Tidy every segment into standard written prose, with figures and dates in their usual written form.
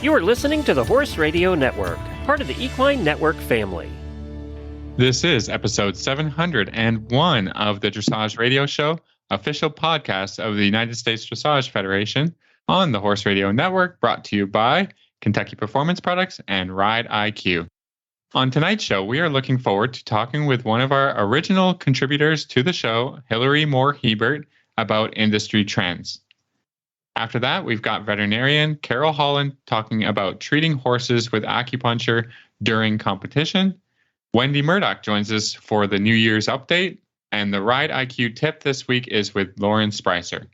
You are listening to the Horse Radio Network, part of the Equine Network family. This is episode 701 of the Dressage Radio Show, official podcast of the United States Dressage Federation on the Horse Radio Network, brought to you by Kentucky Performance Products and Ride I.Q. On tonight's show, we are looking forward to talking with one of our original contributors to the show, Hilary Moore-Hebert, about industry trends. After that, we've got veterinarian Carole Holland talking about treating horses with acupuncture during competition. Wendy Murdoch joins us for the New Year's update, and the Ride I.Q tip this week is with Lauren Sprieser.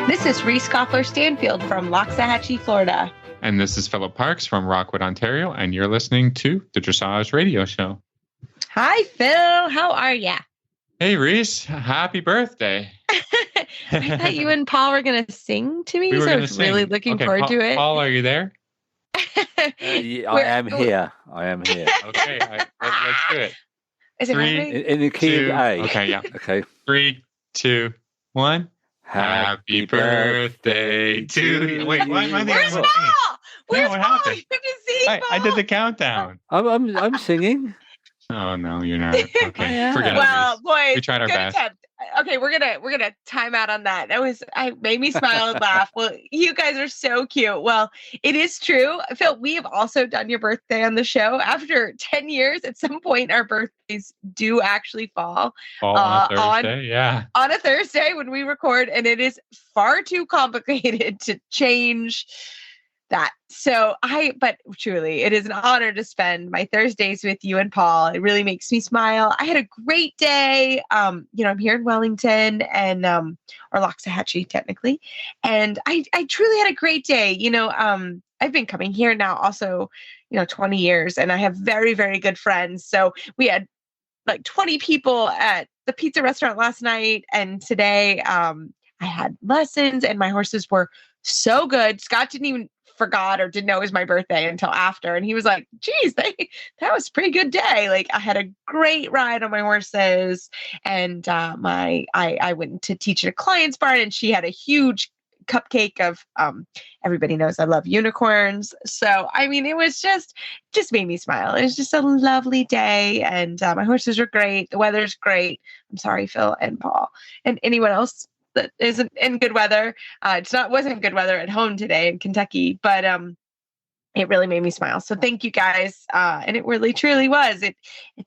This is Reese Goffler-Stanfield from Loxahatchee, Florida. And this is Philip Parks from Rockwood, Ontario, and you're listening to the Dressage Radio Show. Hi, Phil. How are ya? Hey, Reese. Happy birthday. I thought you and Paul were going to sing to me, so I was really looking forward to it. Paul, are you there? Yeah, I am here. Okay, let's do it. Is it happening? In the key of A. Okay, yeah. Okay. 3, 2, 1. Happy birthday to you. Wait, why am I the Where's Paul? Where's what Paul? happened? You didn't see Paul. I did the countdown. I'm singing. Oh no, you're not. Okay, forget it. Well, boys, we tried our good best. attempt. Okay, we're gonna time out on that. I made me smile and laugh. Well, you guys are so cute. Well, it is true, Phil. We have also done your birthday on the show. After 10 years, at some point, our birthdays do actually fall on a Thursday. On a Thursday when we record, and it is far too complicated to change that. But truly, it is an honor to spend my Thursdays with you and Paul. It really makes me smile. I had a great day. I'm here in Wellington and, or Loxahatchee technically. And I truly had a great day. I've been coming here now also, 20 years, and I have very, very good friends. So we had like 20 people at the pizza restaurant last night. And today, I had lessons and my horses were so good. Scott didn't know it was my birthday until after. And he was like, geez, that was a pretty good day. Like I had a great ride on my horses, and I went to teach at a client's barn, and she had a huge cupcake of, everybody knows I love unicorns. So, it was just made me smile. It was just a lovely day, and my horses are great. The weather's great. I'm sorry, Phil and Paul and anyone else that isn't in good weather. Wasn't good weather at home today in Kentucky, but it really made me smile. So thank you guys. And it really truly was.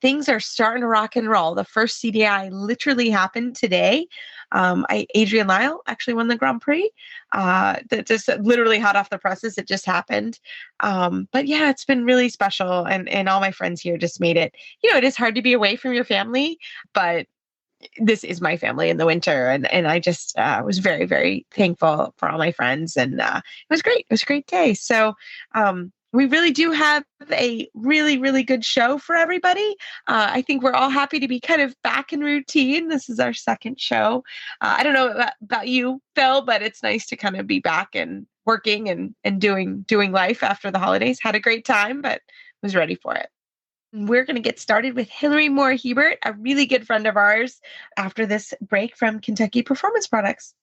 Things are starting to rock and roll. The first CDI literally happened today. Adrian Lyle actually won the Grand Prix. That just literally hot off the presses. It just happened. But yeah, it's been really special. And all my friends here just made it. It is hard to be away from your family, but this is my family in the winter. And I just was very, very thankful for all my friends. And it was great. It was a great day. So we really do have a really, really good show for everybody. I think we're all happy to be kind of back in routine. This is our second show. I don't know about you, Phil, but it's nice to kind of be back and working and doing life after the holidays. Had a great time, but was ready for it. We're going to get started with Hilary Moore-Hebert, a really good friend of ours, after this break from Kentucky Performance Products.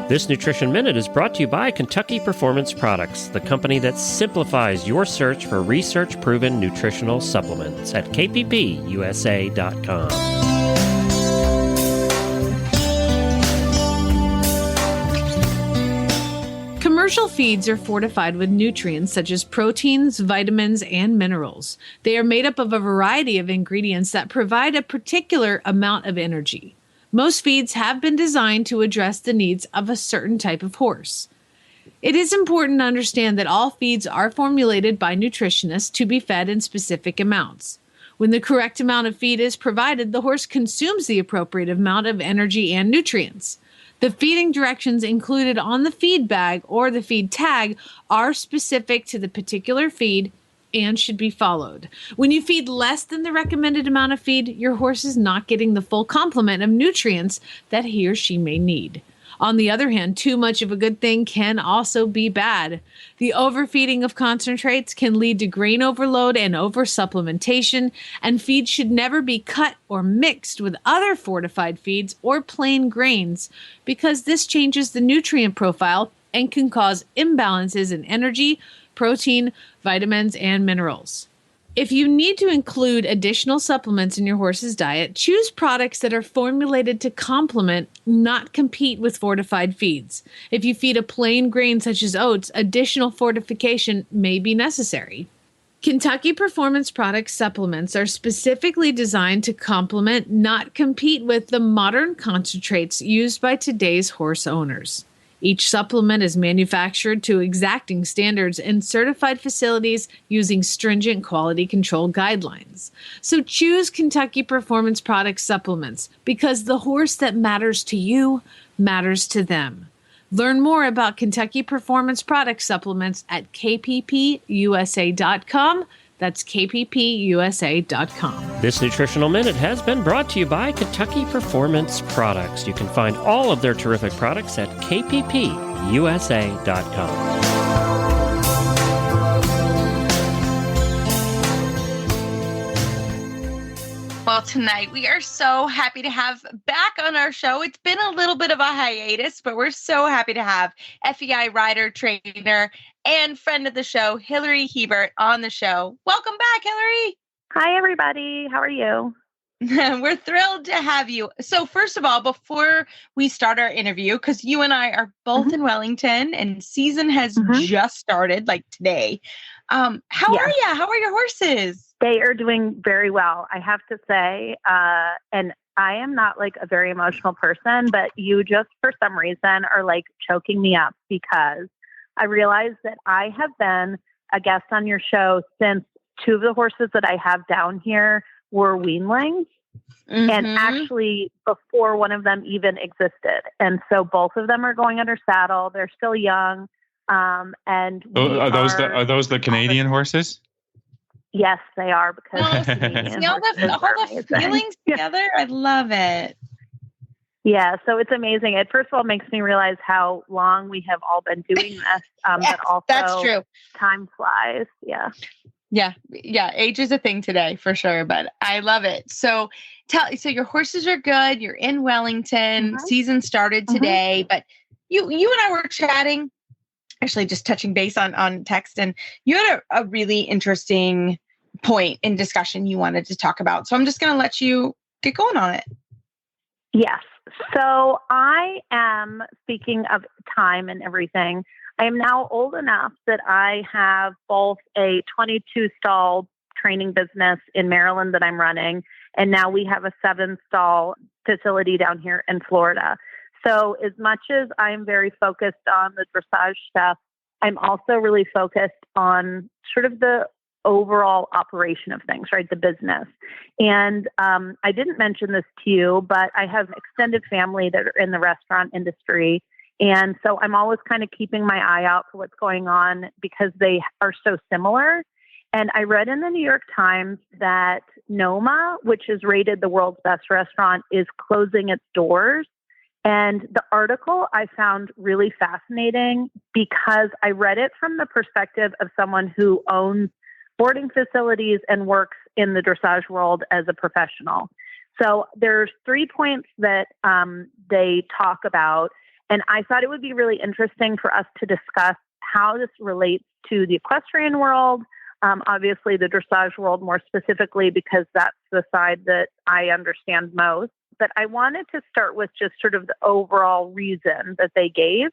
This Nutrition Minute is brought to you by Kentucky Performance Products, the company that simplifies your search for research-proven nutritional supplements at kppusa.com. Commercial feeds are fortified with nutrients such as proteins, vitamins, and minerals. They are made up of a variety of ingredients that provide a particular amount of energy. Most feeds have been designed to address the needs of a certain type of horse. It is important to understand that all feeds are formulated by nutritionists to be fed in specific amounts. When the correct amount of feed is provided, the horse consumes the appropriate amount of energy and nutrients. The feeding directions included on the feed bag or the feed tag are specific to the particular feed and should be followed. When you feed less than the recommended amount of feed, your horse is not getting the full complement of nutrients that he or she may need. On the other hand, too much of a good thing can also be bad. The overfeeding of concentrates can lead to grain overload and oversupplementation, and feed should never be cut or mixed with other fortified feeds or plain grains, because this changes the nutrient profile and can cause imbalances in energy, protein, vitamins, and minerals. If you need to include additional supplements in your horse's diet, choose products that are formulated to complement, not compete with fortified feeds. If you feed a plain grain such as oats, additional fortification may be necessary. Kentucky Performance Products supplements are specifically designed to complement, not compete with, the modern concentrates used by today's horse owners. Each supplement is manufactured to exacting standards in certified facilities using stringent quality control guidelines. So choose Kentucky Performance Products supplements, because the horse that matters to you matters to them. Learn more about Kentucky Performance Products supplements at kppusa.com. That's kppusa.com. This Nutritional Minute has been brought to you by Kentucky Performance Products. You can find all of their terrific products at kppusa.com. Well, tonight we are so happy to have back on our show. It's been a little bit of a hiatus, but we're so happy to have FEI rider, trainer, and friend of the show, Hilary Hebert, on the show. Welcome back, Hilary. Hi, everybody. How are you? We're thrilled to have you. So first of all, before we start our interview, because you and I are both in Wellington and season has just started, like today. How are you? How are your horses? They are doing very well, I have to say. And I am not like a very emotional person, but you just for some reason are like choking me up, because I realized that I have been a guest on your show since two of the horses that I have down here were weanlings. And actually before one of them even existed. And so both of them are going under saddle. They're still young. And are those the Canadian horses? Yes, they are, because all the feelings together. I love it. Yeah, so it's amazing. It first of all makes me realize how long we have all been doing this, but also that's true. Time flies. Yeah. Age is a thing today for sure, but I love it. So your horses are good. You're in Wellington. Season started today, but you and I were chatting, actually just touching base on text, and you had a really interesting point in discussion you wanted to talk about. So I'm just going to let you get going on it. Yes. So I am, speaking of time and everything, I am now old enough that I have both a 22 stall training business in Maryland that I'm running, and now we have a 7 stall facility down here in Florida. So as much as I'm very focused on the dressage stuff, I'm also really focused on sort of the overall operation of things, right? The business. And I didn't mention this to you, but I have extended family that are in the restaurant industry. And so I'm always kind of keeping my eye out for what's going on, because they are so similar. And I read in the New York Times that Noma, which is rated the world's best restaurant, is closing its doors. And the article I found really fascinating, because I read it from the perspective of someone who owns boarding facilities and works in the dressage world as a professional. So there's 3 points that they talk about. And I thought it would be really interesting for us to discuss how this relates to the equestrian world, obviously the dressage world more specifically, because that's the side that I understand most. But I wanted to start with just sort of the overall reason that they gave.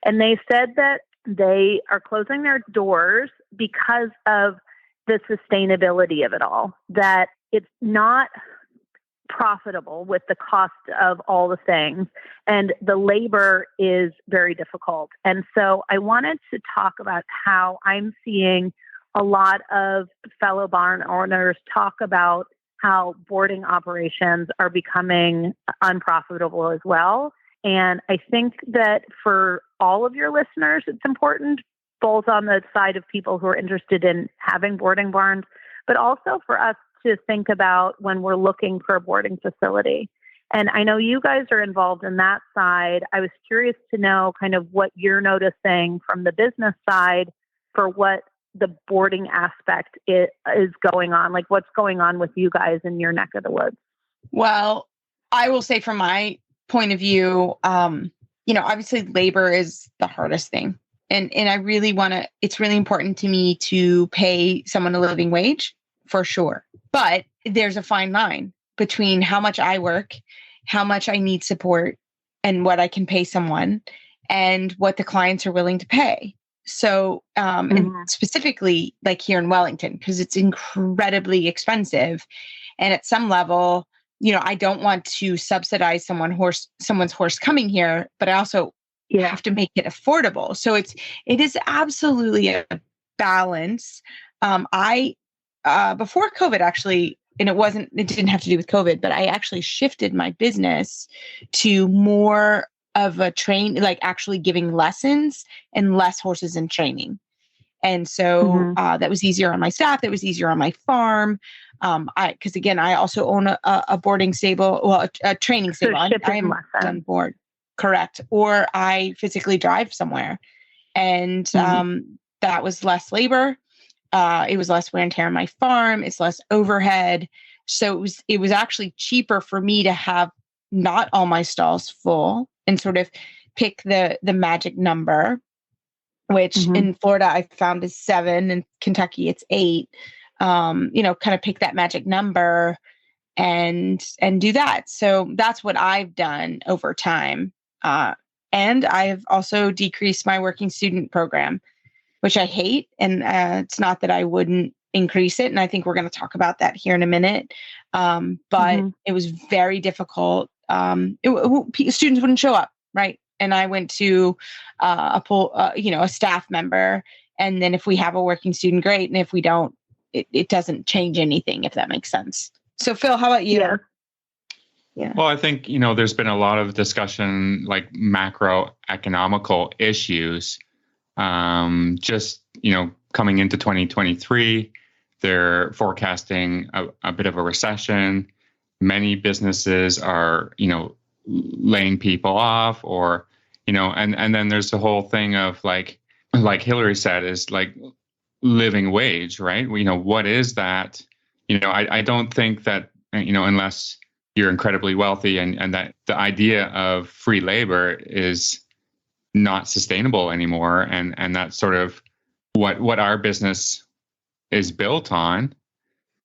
And they said that they are closing their doors because of the sustainability of it all, that it's not profitable with the cost of all the things, and the labor is very difficult. And so I wanted to talk about how I'm seeing a lot of fellow barn owners talk about how boarding operations are becoming unprofitable as well. And I think that for all of your listeners, it's important both on the side of people who are interested in having boarding barns, but also for us to think about when we're looking for a boarding facility. And I know you guys are involved in that side. I was curious to know kind of what you're noticing from the business side for what the boarding aspect is going on, like what's going on with you guys in your neck of the woods. Well, I will say from my point of view, obviously labor is the hardest thing. And I really it's really important to me to pay someone a living wage for sure. But there's a fine line between how much I work, how much I need support, and what I can pay someone and what the clients are willing to pay. So, and specifically like here in Wellington, because it's incredibly expensive. And at some level, I don't want to subsidize someone's horse coming here, but I also have to make it affordable. So it is absolutely a balance. Before COVID actually, and it didn't have to do with COVID, but I actually shifted my business to more of a like actually giving lessons and less horses in training. And so that was easier on my staff. That was easier on my farm. Because again, I also own a boarding stable, well, a training stable. I'm on board. Correct. Or I physically drive somewhere. And that was less labor. It was less wear and tear on my farm. It's less overhead. So it was actually cheaper for me to have not all my stalls full and sort of pick the magic number, which in Florida I found is 7, in Kentucky it's 8. Kind of pick that magic number and do that. So that's what I've done over time. And I've also decreased my working student program, which I hate. And it's not that I wouldn't increase it. And I think we're going to talk about that here in a minute. But it was very difficult. Students wouldn't show up, right? And I went to a staff member. And then if we have a working student, great. And if we don't, it doesn't change anything, if that makes sense. So Phil, how about you? Yeah. Well, I think, there's been a lot of discussion, like macroeconomical issues. Just, coming into 2023, they're forecasting a bit of a recession. Many businesses are, laying people off or, and then there's the whole thing of like Hilary said, is like living wage, right? What is that? I don't think that, unless you're incredibly wealthy and that the idea of free labor is not sustainable anymore. And that's sort of what our business is built on,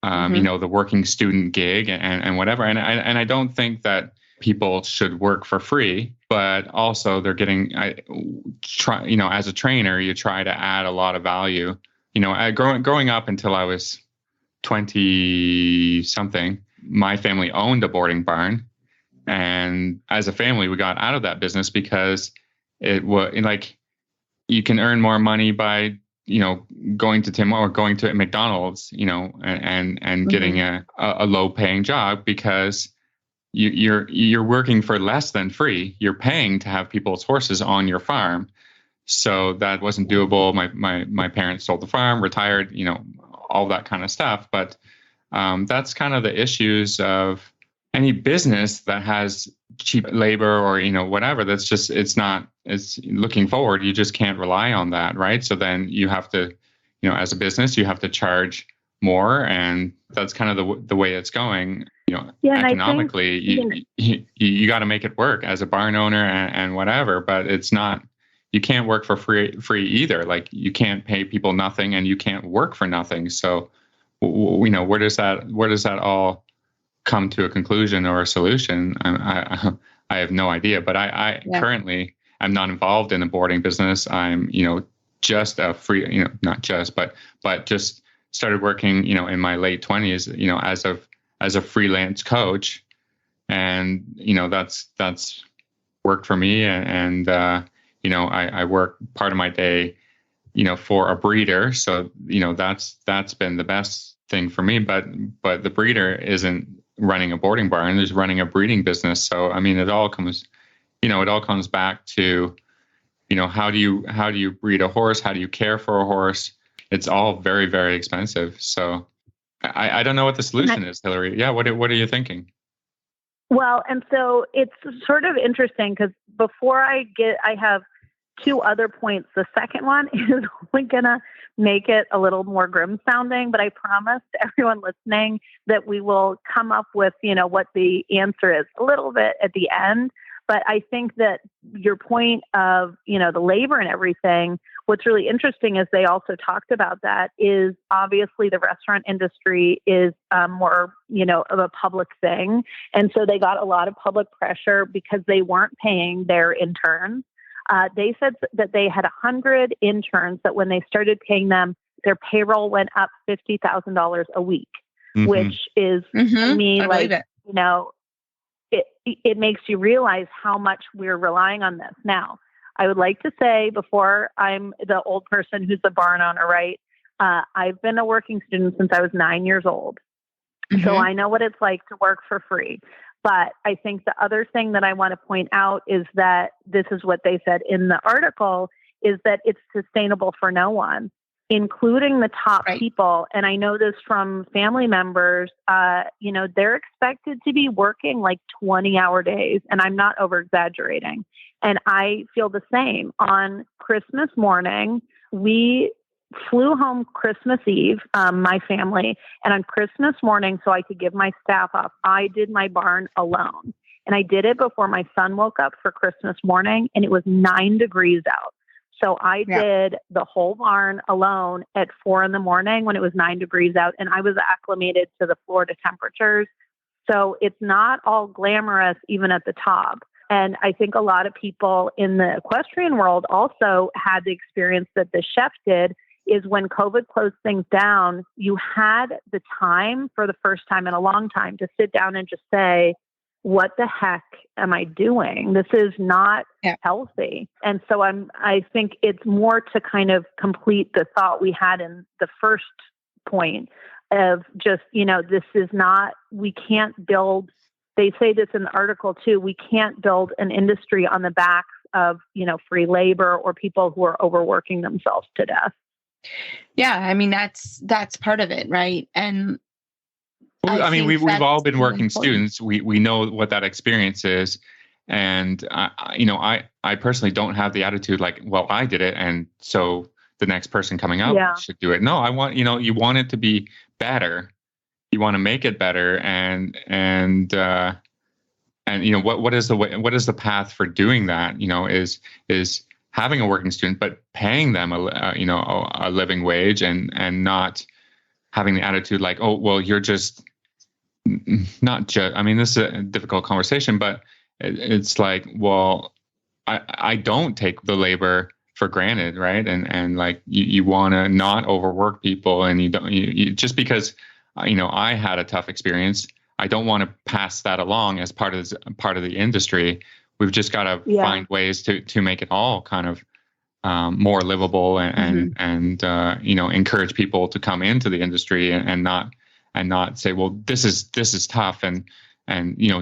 the working student gig and whatever. And I don't think that people should work for free, but also they're getting, as a trainer, you try to add a lot of value. Growing up until I was 20 something, my family owned a boarding barn. And as a family, we got out of that business because it was like, you can earn more money by, going to Tim or going to McDonald's, and getting a low paying job because you're working for less than free. You're paying to have people's horses on your farm. So that wasn't doable. My parents sold the farm, retired, all that kind of stuff. But that's kind of the issues of any business that has cheap labor or, whatever. That's just, it's looking forward. You just can't rely on that. Right. So then you have to, as a business, you have to charge more. And that's kind of the way it's going. Economically, you got to make it work as a barn owner and whatever, but it's not, you can't work for free either. Like you can't pay people nothing and you can't work for nothing. So, where does that all come to a conclusion or a solution? I have no idea, but I currently I'm not involved in the boarding business. I'm, just a free, not just, but just started working, in my late 20s, as a freelance coach. And, that's worked for me. And I work part of my day, for a breeder. So, that's been the best thing for me, but the breeder isn't running a boarding barn, is running a breeding business. So, I mean, it all comes back to, how do you breed a horse? How do you care for a horse? It's all very, very expensive. So I don't know what the solution is, Hilary. Yeah. What are you thinking? Well, and so it's sort of interesting because before I have two other points. The second one is only going to make it a little more grim sounding, but I promise to everyone listening that we will come up with, what the answer is a little bit at the end. But I think that your point of, the labor and everything, what's really interesting is they also talked about that is obviously the restaurant industry is more, of a public thing. And so they got a lot of public pressure because they weren't paying their interns. They said that they had 100 interns that when they started paying them, their payroll went up $50,000 a week, which is to me like, it makes you realize how much we're relying on this. Now, I would like to say before I'm the old person who's the barn owner, right? I've been a working student since I was 9 years old. So I know what it's like to work for free. But I think the other thing that I want to point out is that this is what they said in the article is that it's sustainable for no one, including the top people. And I know this from family members, they're expected to be working like 20-hour days. And I'm not over exaggerating. And I feel the same. On Christmas morning, we flew home Christmas Eve, my family, and on Christmas morning, so I could give my staff up, I did my barn alone. And I did it before my son woke up for Christmas morning, and it was 9 degrees out. So I did the whole barn alone at 4 a.m. when it was 9 degrees out, and I was acclimated to the Florida temperatures. So it's not all glamorous, even at the top. And I think a lot of people in the equestrian world also had the experience that the chef did, is when COVID closed things down, you had the time for the first time in a long time to sit down and just say, what the heck am I doing? This is not healthy. And so I think it's more to kind of complete the thought we had in the first point of just, this is not, we can't build, they say this in the article too, we can't build an industry on the backs of, free labor or people who are overworking themselves to death. Yeah, I mean, that's part of it, right? And we've all been working students. We know what that experience is, and I personally don't have the attitude like, well, I did it, and so the next person coming up should do it. No, I want you want it to be better. You want to make it better, and what is the path for doing that? Is having a working student, but paying them a living wage, and not having the attitude like, oh, well, you're just not just. I mean, this is a difficult conversation, but it's like, well, I don't take the labor for granted, right? And like you want to not overwork people, and you just because I had a tough experience, I don't want to pass that along as part of the industry. We've just got to find ways to make it all kind of more livable and encourage people to come into the industry and not say, well, this is tough and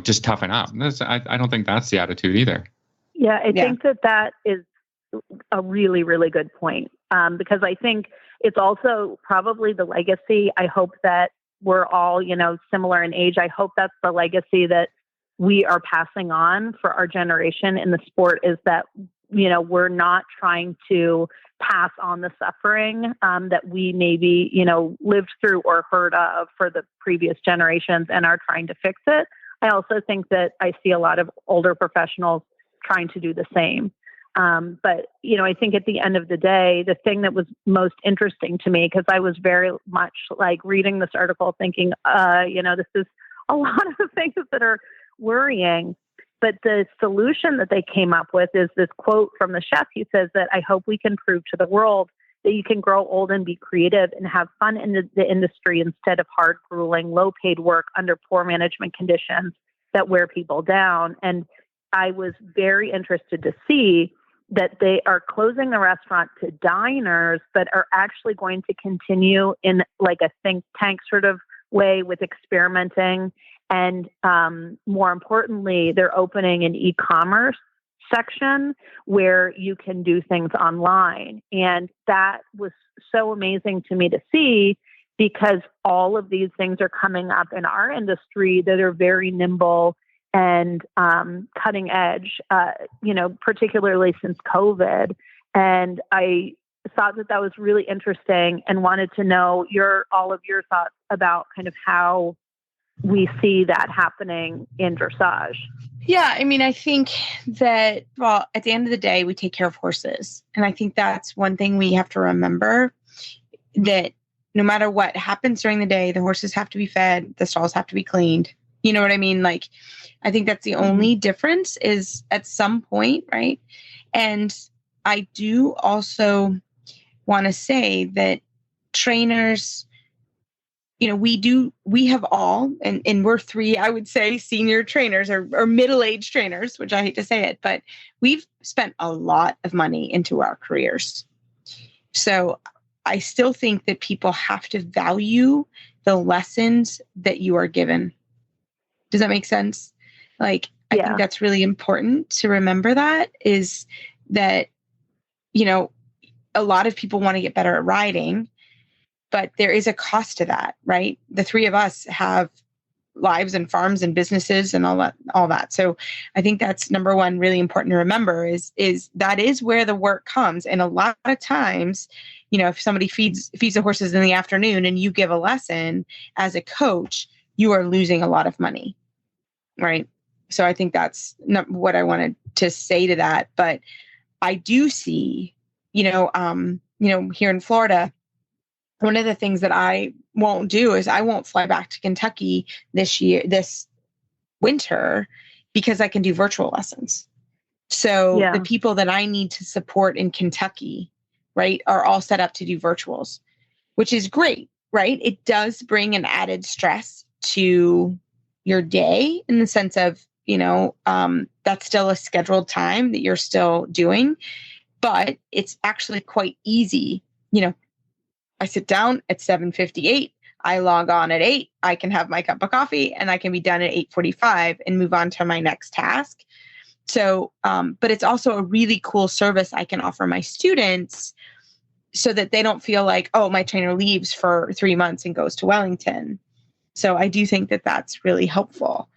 just toughen up. I don't think that's the attitude either. Yeah, I think that is a really, really good point because I think it's also probably the legacy. I hope that we're all, similar in age. I hope that's the legacy that we are passing on for our generation in the sport is that, we're not trying to pass on the suffering that we maybe, lived through or heard of for the previous generations and are trying to fix it. I also think that I see a lot of older professionals trying to do the same. But, I think at the end of the day, the thing that was most interesting to me, because I was very much like reading this article thinking, this is a lot of things that are worrying. But the solution that they came up with is this quote from the chef. He says that I hope we can prove to the world that you can grow old and be creative and have fun in the industry instead of hard, grueling, low-paid work under poor management conditions that wear people down. And I was very interested to see that they are closing the restaurant to diners, but are actually going to continue in like a think tank sort of way with experimenting. And more importantly, they're opening an e-commerce section where you can do things online. And that was so amazing to me to see, because all of these things are coming up in our industry that are very nimble and cutting edge, particularly since COVID. And I thought that was really interesting and wanted to know all of your thoughts about kind of how we see that happening in dressage. Yeah, I mean, I think that, well, at the end of the day, we take care of horses. And I think that's one thing we have to remember, that no matter what happens during the day, the horses have to be fed, the stalls have to be cleaned. You know what I mean? Like, I think that's the only difference is at some point, right? And I do also want to say that trainers, we have all, and we're three, I would say, senior trainers or middle-aged trainers, which I hate to say it, but we've spent a lot of money into our careers. So I still think that people have to value the lessons that you are given. Does that make sense? Like, I think that's really important to remember, that is that, a lot of people want to get better at riding, but there is a cost to that, right? The three of us have lives and farms and businesses and all that. So I think that's number one, really important to remember is that is where the work comes. And a lot of times, if somebody feeds the horses in the afternoon and you give a lesson as a coach, you are losing a lot of money, right? So I think that's not what I wanted to say to that. But I do see, here in Florida, one of the things that I won't do is I won't fly back to Kentucky this winter, because I can do virtual lessons. So the people that I need to support in Kentucky, right, are all set up to do virtuals, which is great, right? It does bring an added stress to your day in the sense of, that's still a scheduled time that you're still doing, but it's actually quite easy. I sit down at 7:58. I log on at 8. I can have my cup of coffee and I can be done at 8:45 and move on to my next task. So, but it's also a really cool service I can offer my students so that they don't feel like, oh, my trainer leaves for 3 months and goes to Wellington. So I do think that that's really helpful.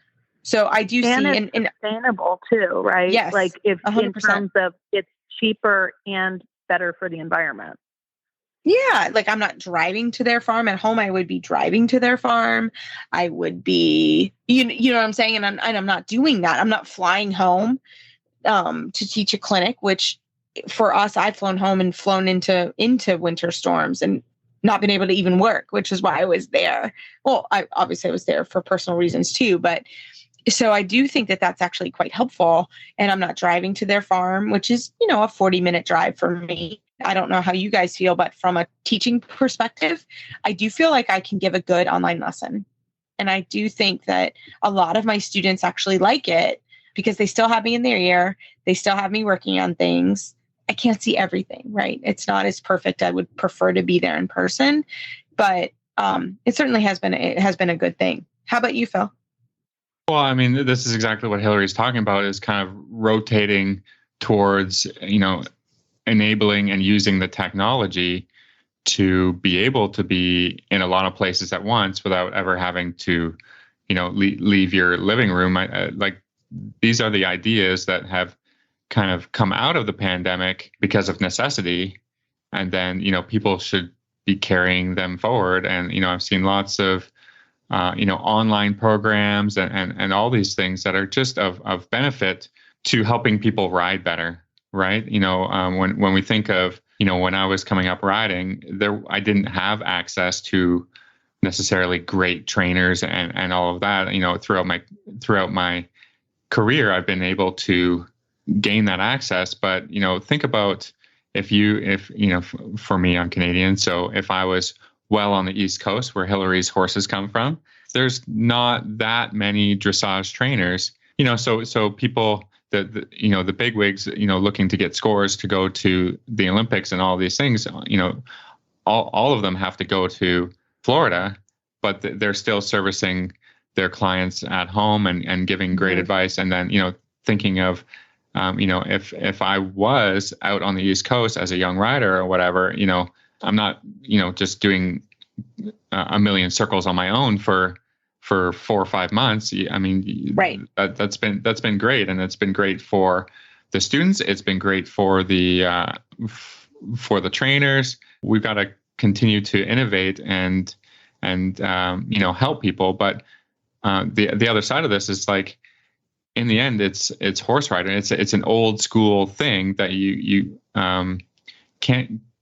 So I do and see, it's sustainable too, right? Yes, like if 100%. In terms of it's cheaper and better for the environment. Yeah, like I'm not driving to their farm. At home, I would be driving to their farm. I would be, you know what I'm saying? And I'm not doing that. I'm not flying home to teach a clinic, which for us, I've flown home and flown into winter storms and not been able to even work, which is why I was there. Well, I was there for personal reasons too, but so I do think that that's actually quite helpful. And I'm not driving to their farm, which is, a 40-minute drive for me. I don't know how you guys feel, but from a teaching perspective, I do feel like I can give a good online lesson. And I do think that a lot of my students actually like it because they still have me in their ear. They still have me working on things. I can't see everything, right? It's not as perfect. I would prefer to be there in person, but it certainly has been a good thing. How about you, Phil? Well, I mean, this is exactly what Hilary's talking about, is kind of rotating towards, enabling and using the technology to be able to be in a lot of places at once without ever having to, leave your living room. These are the ideas that have kind of come out of the pandemic because of necessity. And then, people should be carrying them forward. And, I've seen lots of, online programs and all these things that are just of benefit to helping people ride better. Right. When we think of, when I was coming up riding I didn't have access to necessarily great trainers and all of that, throughout my career, I've been able to gain that access. But, think about if for me, I'm Canadian. So if I was well on the East Coast where Hilary's horses come from, there's not that many dressage trainers, so people, the bigwigs, looking to get scores to go to the Olympics and all these things, all of them have to go to Florida, but they're still servicing their clients at home and giving great advice. And then, thinking of if I was out on the East Coast as a young rider or whatever, I'm not, just doing a million circles on my own for 4 or 5 months. I mean, right. That's been great. And it's been great for the students. It's been great for the trainers. We've got to continue to innovate and help people. But the other side of this is like, in the end, it's horse riding. It's an old school thing that you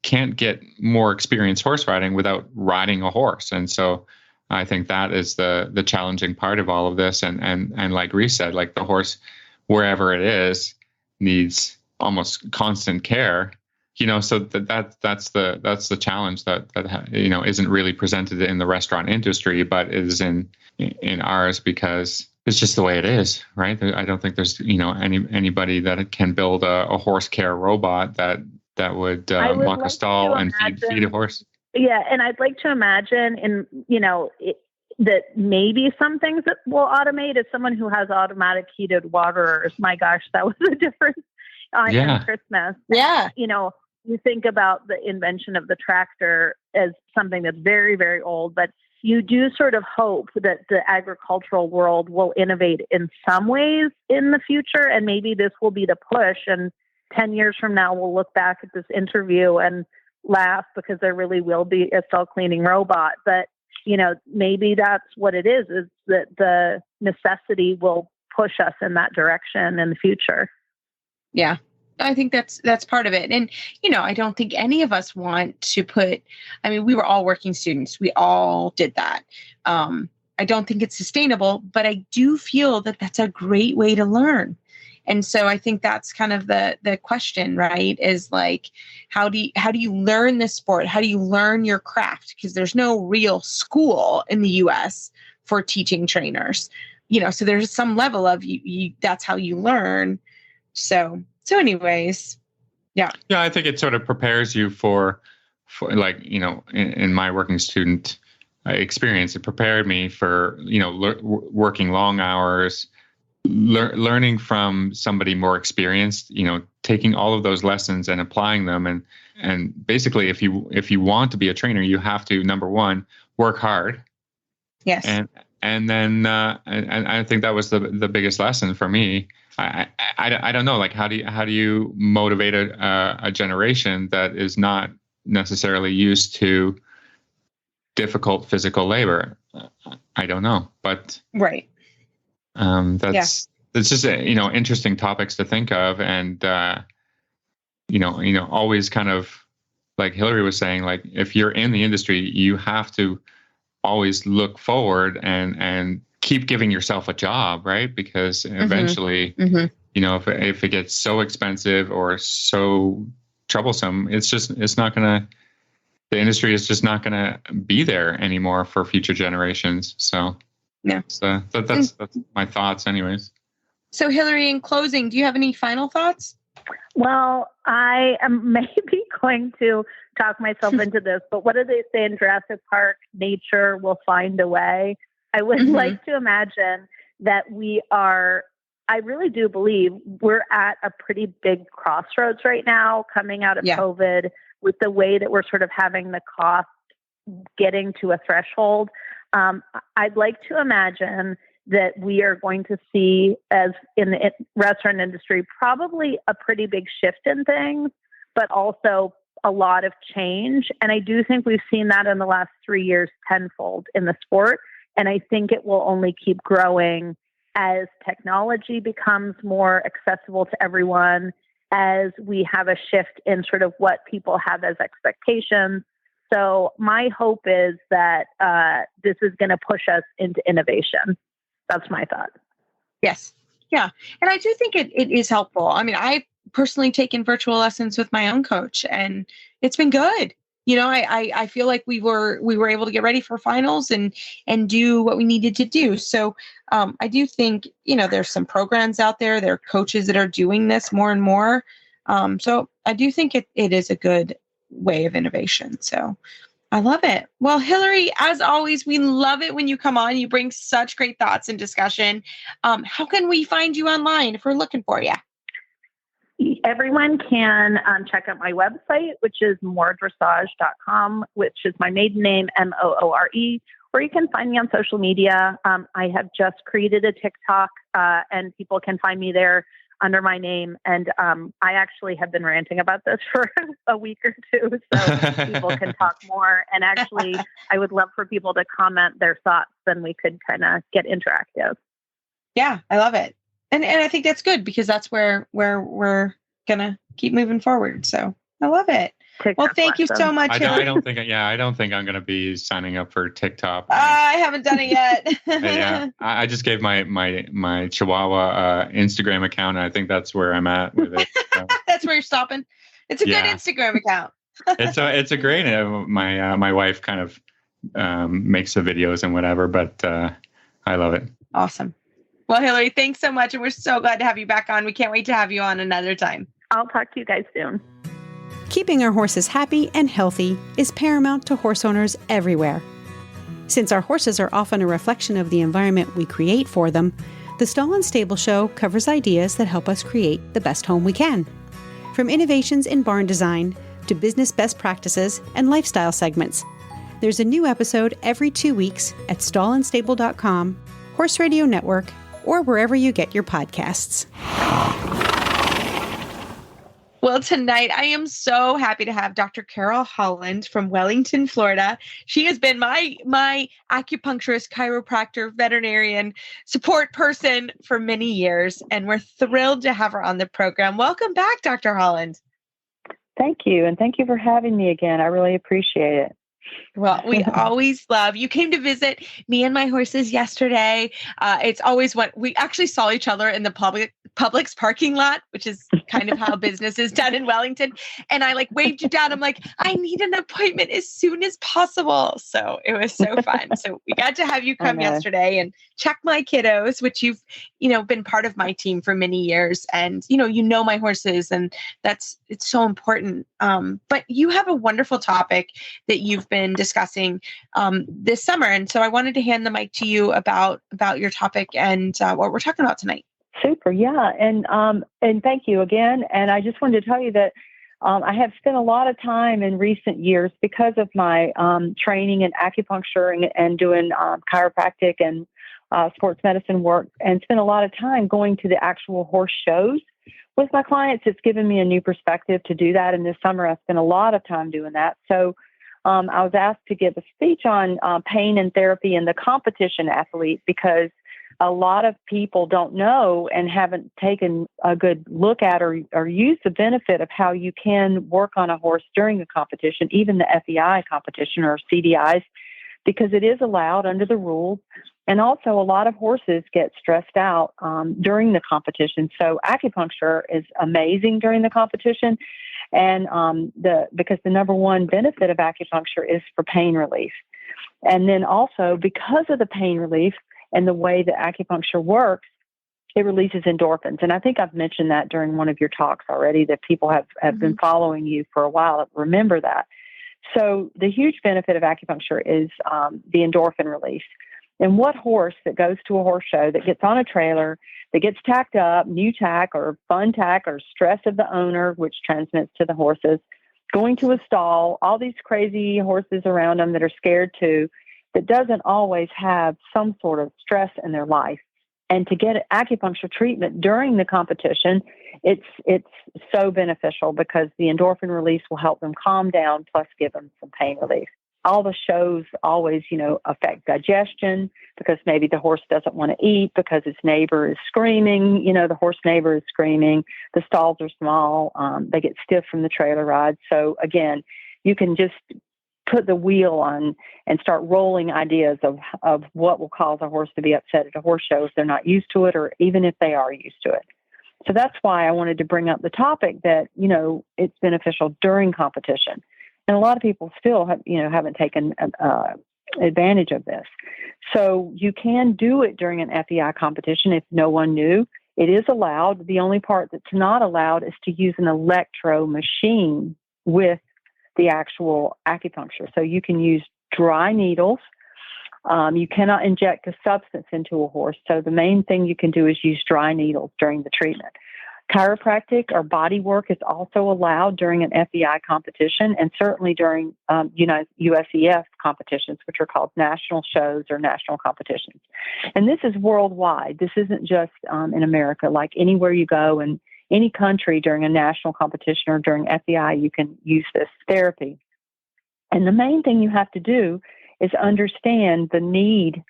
can't get more experienced horse riding without riding a horse. And so I think that is the challenging part of all of this. And like Reese said, like the horse, wherever it is, needs almost constant care. So that's the challenge that isn't really presented in the restaurant industry, but is in ours, because it's just the way it is, right? I don't think there's anybody that can build a horse care robot that would muck a stall and feed a horse. Yeah, and I'd like to imagine that maybe some things that will automate. As someone who has automatic heated waterers, my gosh, that was a difference on Christmas. Yeah. You think about the invention of the tractor as something that's very, very old, but you do sort of hope that the agricultural world will innovate in some ways in the future. And maybe this will be the push. And 10 years from now, we'll look back at this interview and laugh, because there really will be a stall cleaning robot. But, maybe that's what it is that the necessity will push us in that direction in the future. Yeah. I think that's part of it. And, I don't think any of us want to we were all working students. We all did that. I don't think it's sustainable, but I do feel that that's a great way to learn. And so I think that's kind of the question, right? Is like, how do you learn this sport? How do you learn your craft? Because there's no real school in the US for teaching trainers, so there's some level of you that's how you learn. So anyways, yeah. Yeah, I think it sort of prepares you for like, in my working student experience, it prepared me for, working long hours, learning from somebody more experienced, taking all of those lessons and applying them. And basically, if you want to be a trainer, you have to, number one, work hard. Yes. And then and I think that was the biggest lesson for me. I don't know, like how do you motivate a generation that is not necessarily used to difficult physical labor? I don't know, but right. That's just interesting topics to think of, and always kind of like Hilary was saying, like if you're in the industry, you have to always look forward and keep giving yourself a job, right? Because eventually, if it gets so expensive or so troublesome, the industry is just not gonna be there anymore for future generations. So yeah, so that's my thoughts, anyways. So Hilary, in closing, do you have any final thoughts? Well, I am maybe going to talk myself into this, but what do they say in Jurassic Park? Nature will find a way. I would like to imagine that I really do believe we're at a pretty big crossroads right now, coming out of COVID, with the way that we're sort of having the cost getting to a threshold. I'd like to imagine that we are going to see, as in the restaurant industry, probably a pretty big shift in things, but also a lot of change. And I do think we've seen that in the last 3 years tenfold in the sport. And I think it will only keep growing as technology becomes more accessible to everyone, as we have a shift in sort of what people have as expectations. So my hope is that this is going to push us into innovation. That's my thought. Yes. Yeah. And I do think it is helpful. I mean, I've personally taken virtual lessons with my own coach, and it's been good. I feel like we were able to get ready for finals and do what we needed to do. So I do think, there's some programs out there. There are coaches that are doing this more and more. So I do think it is a good way of innovation. So I love it. Well, Hilary, as always, we love it when you come on. You bring such great thoughts and discussion. How can we find you online if we're looking for you? Everyone can check out my website, which is mooredressage.com, which is my maiden name, Moore, or you can find me on social media. I have just created a TikTok, and people can find me there under my name. And I actually have been ranting about this for a week or two, so people can talk more. And actually, I would love for people to comment their thoughts, then we could kind of get interactive. Yeah, I love it. And I think that's good because that's where we're going to keep moving forward. So I love it. Well, thank you so much. I don't think I'm going to be signing up for TikTok. I haven't done it yet. Yeah, I just gave my Chihuahua Instagram account, and I think that's where I'm at with it. So. That's where you're stopping. It's a good Instagram account. It's a great. My wife kind of makes the videos and whatever, but I love it. Awesome. Well, Hilary, thanks so much, and we're so glad to have you back on. We can't wait to have you on another time. I'll talk to you guys soon. Keeping our horses happy and healthy is paramount to horse owners everywhere. Since our horses are often a reflection of the environment we create for them, the Stall and Stable Show covers ideas that help us create the best home we can. From innovations in barn design to business best practices and lifestyle segments. There's a new episode every 2 weeks at stallandstable.com, Horse Radio Network, or wherever you get your podcasts. Well, tonight I am so happy to have Dr. Carole Holland from Wellington, Florida. She has been my acupuncturist, chiropractor, veterinarian support person for many years, and we're thrilled to have her on the program. Welcome back, Dr. Holland. Thank you, and thank you for having me again. I really appreciate it. Well, we always love you. Came to visit me and my horses yesterday. It's always when we actually saw each other in the Publix parking lot, which is kind of how business is done in Wellington. And I waved you down. I'm like, I need an appointment as soon as possible. So it was so fun. So we got to have you come yesterday and check my kiddos, which you've, been part of my team for many years. And, my horses, and it's so important. But you have a wonderful topic that you've been discussing this summer. And so I wanted to hand the mic to you about your topic and what we're talking about tonight. Super. Yeah. And thank you again. And I just wanted to tell you that I have spent a lot of time in recent years because of my training in acupuncture and doing chiropractic and sports medicine work, and spent a lot of time going to the actual horse shows with my clients. It's given me a new perspective to do that. And this summer, I spent a lot of time doing that. So I was asked to give a speech on pain and therapy in the competition athlete, because a lot of people don't know and haven't taken a good look at or used the benefit of how you can work on a horse during a competition, even the FEI competition or CDIs, because it is allowed under the rules. And also a lot of horses get stressed out during the competition. So acupuncture is amazing during the competition. And because the number one benefit of acupuncture is for pain relief. And then also because of the pain relief and the way that acupuncture works, it releases endorphins. And I think I've mentioned that during one of your talks already, that people have been following you for a while. Remember that. So the huge benefit of acupuncture is the endorphin release. And what horse that goes to a horse show, that gets on a trailer, that gets tacked up, new tack or fun tack or stress of the owner, which transmits to the horses, going to a stall, all these crazy horses around them that are scared too, that doesn't always have some sort of stress in their life. And to get acupuncture treatment during the competition, it's so beneficial because the endorphin release will help them calm down, plus give them some pain relief. All the shows always, affect digestion, because maybe the horse doesn't want to eat because its neighbor is screaming. The horse neighbor is screaming. The stalls are small. They get stiff from the trailer ride. So again, you can just put the wheel on and start rolling ideas of what will cause a horse to be upset at a horse show if they're not used to it, or even if they are used to it. So that's why I wanted to bring up the topic that, it's beneficial during competition. And a lot of people still haven't taken advantage of this. So you can do it during an FEI competition if no one knew. It is allowed. The only part that's not allowed is to use an electro machine with the actual acupuncture. So you can use dry needles. You cannot inject a substance into a horse. So the main thing you can do is use dry needles during the treatment. Chiropractic or body work is also allowed during an FEI competition, and certainly during USEF competitions, which are called national shows or national competitions. And this is worldwide. This isn't just in America. Like anywhere you go in any country during a national competition or during FEI, you can use this therapy. And the main thing you have to do is understand the need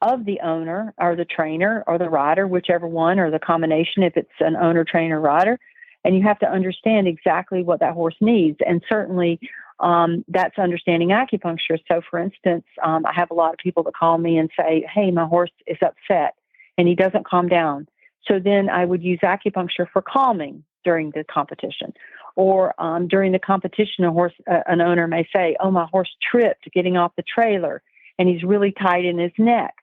of the owner or the trainer or the rider, whichever one, or the combination if it's an owner, trainer, rider. And you have to understand exactly what that horse needs. And certainly that's understanding acupuncture. So for instance, I have a lot of people that call me and say, hey, my horse is upset and he doesn't calm down. So then I would use acupuncture for calming during the competition. Or during the competition, an owner may say, oh, my horse tripped getting off the trailer and he's really tight in his neck.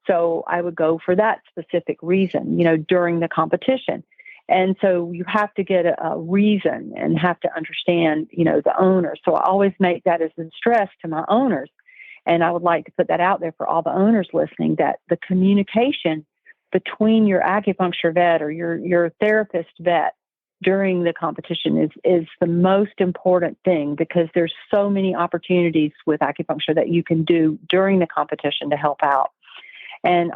So I would go for that specific reason, during the competition. And so you have to get a reason and have to understand, the owner. So I always make that as a stress to my owners. And I would like to put that out there for all the owners listening, that the communication between your acupuncture vet or your therapist vet during the competition is the most important thing, because there's so many opportunities with acupuncture that you can do during the competition to help out. And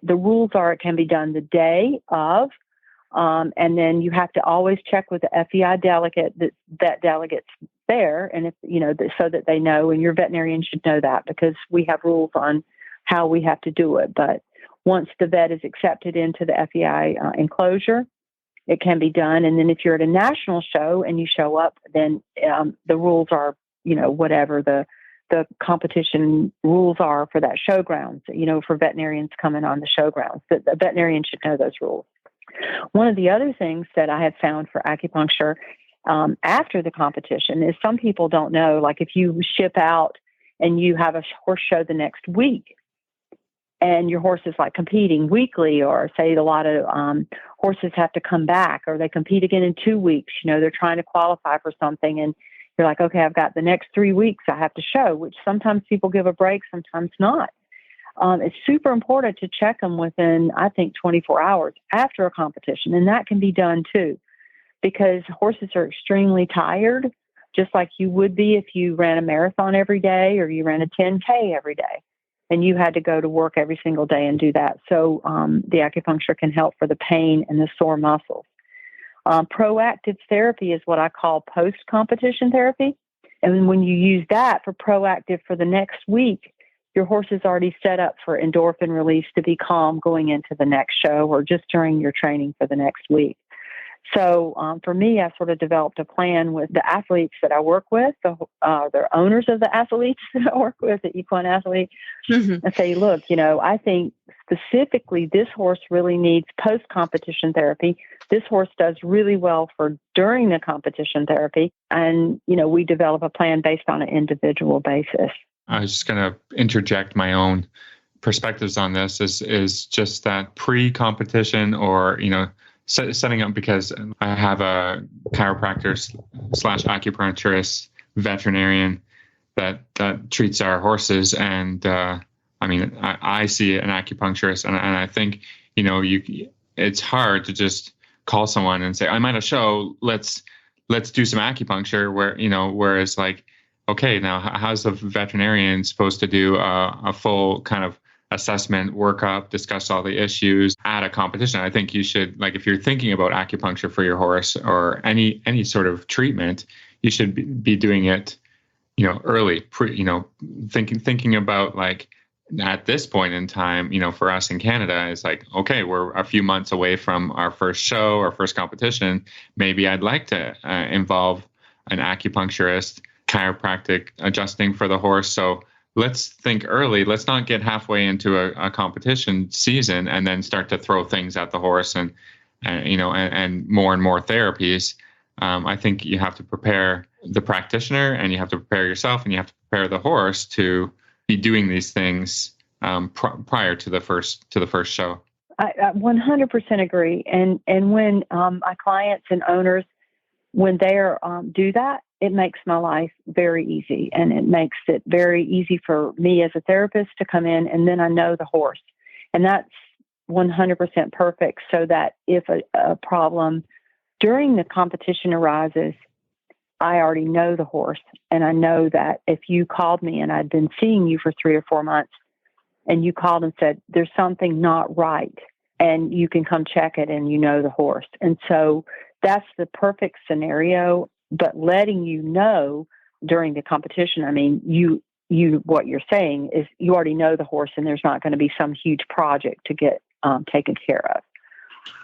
the rules are it can be done the day of, and then you have to always check with the FEI delegate that delegate's there, and if so that they know, and your veterinarian should know that, because we have rules on how we have to do it. But once the vet is accepted into the FEI enclosure, it can be done. And then if you're at a national show and you show up, then the rules are, whatever the competition rules are for that showgrounds, for veterinarians coming on the showgrounds. The veterinarian should know those rules. One of the other things that I have found for acupuncture after the competition is some people don't know, like if you ship out and you have a horse show the next week, and your horse is like competing weekly, or say a lot of horses have to come back, or they compete again in 2 weeks, they're trying to qualify for something, and you're like, okay, I've got the next 3 weeks I have to show, which sometimes people give a break, sometimes not. It's super important to check them within, I think, 24 hours after a competition. And that can be done too, because horses are extremely tired, just like you would be if you ran a marathon every day or you ran a 10K every day and you had to go to work every single day and do that. So the acupuncture can help for the pain and the sore muscles. Proactive therapy is what I call post-competition therapy. And when you use that for proactive for the next week, your horse is already set up for endorphin release to be calm going into the next show or just during your training for the next week. So for me, I sort of developed a plan with the athletes that I work with, the owners of the athletes that I work with, the equine athlete, and say, look, I think specifically this horse really needs post-competition therapy. This horse does really well for during the competition therapy. And, we develop a plan based on an individual basis. I was just going to interject my own perspectives on this is just that pre-competition or, setting up, because I have a chiropractor / acupuncturist veterinarian that treats our horses. And I see an acupuncturist and I think, it's hard to just call someone and say, I'm at a show, let's do some acupuncture, whereas like, okay, now how's the veterinarian supposed to do a full kind of assessment, workup, discuss all the issues at a competition? I think you should, like, if you're thinking about acupuncture for your horse or any sort of treatment, you should be doing it, early, thinking about like at this point in time, for us in Canada, it's like, okay, we're a few months away from our first show, our first competition. Maybe I'd like to involve an acupuncturist, chiropractic adjusting for the horse. So let's think early. Let's not get halfway into a competition season and then start to throw things at the horse and more therapies. I think you have to prepare the practitioner, and you have to prepare yourself, and you have to prepare the horse to be doing these things prior to the first show. I 100% agree. And when my clients and owners, when they do that, it makes my life very easy, and it makes it very easy for me as a therapist to come in, and then I know the horse, and that's 100% perfect. So that if a problem, during the competition arises, I already know the horse, and I know that if you called me and I'd been seeing you for 3 or 4 months, and you called and said, there's something not right, and you can come check it, and you know the horse. And so that's the perfect scenario, but letting you know during the competition, I mean, you what you're saying is you already know the horse, and there's not going to be some huge project to get taken care of.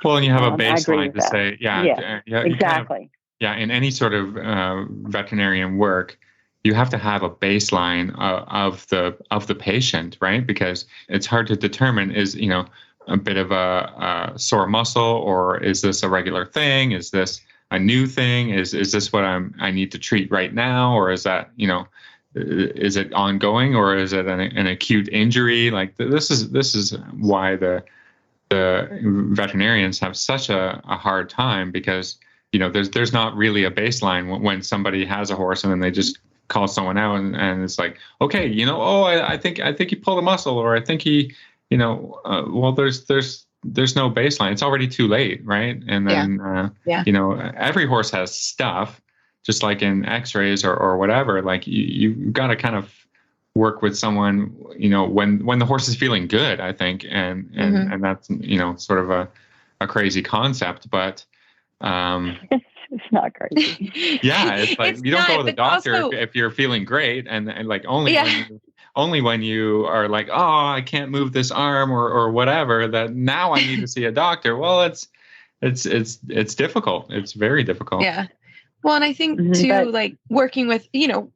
Well, and you have a I agree baseline with to that. say, Exactly. In any sort of veterinarian work, you have to have a baseline of the patient, right? Because it's hard to determine, is, a bit of a sore muscle, or is this a regular thing? Is this a new thing? Is this what I need to treat right now? Or is that, is it ongoing, or is it an acute injury? Like this is why the veterinarians have such a hard time, because there's not really a baseline when somebody has a horse and then they just call someone out and it's like, okay, I think he pulled a muscle, or I think he, well, there's no baseline. It's already too late, right? And then every horse has stuff, just like in X-rays or whatever. Like you've got to kind of work with someone, when the horse is feeling good, I think, and that's sort of a crazy concept, but it's not crazy. Yeah, it's like you don't go to the doctor if you're feeling great, and like only when you are like, oh, I can't move this arm or whatever, that now I need to see a doctor. Well, it's difficult. It's very difficult. Yeah. Well, and I think too, like working with,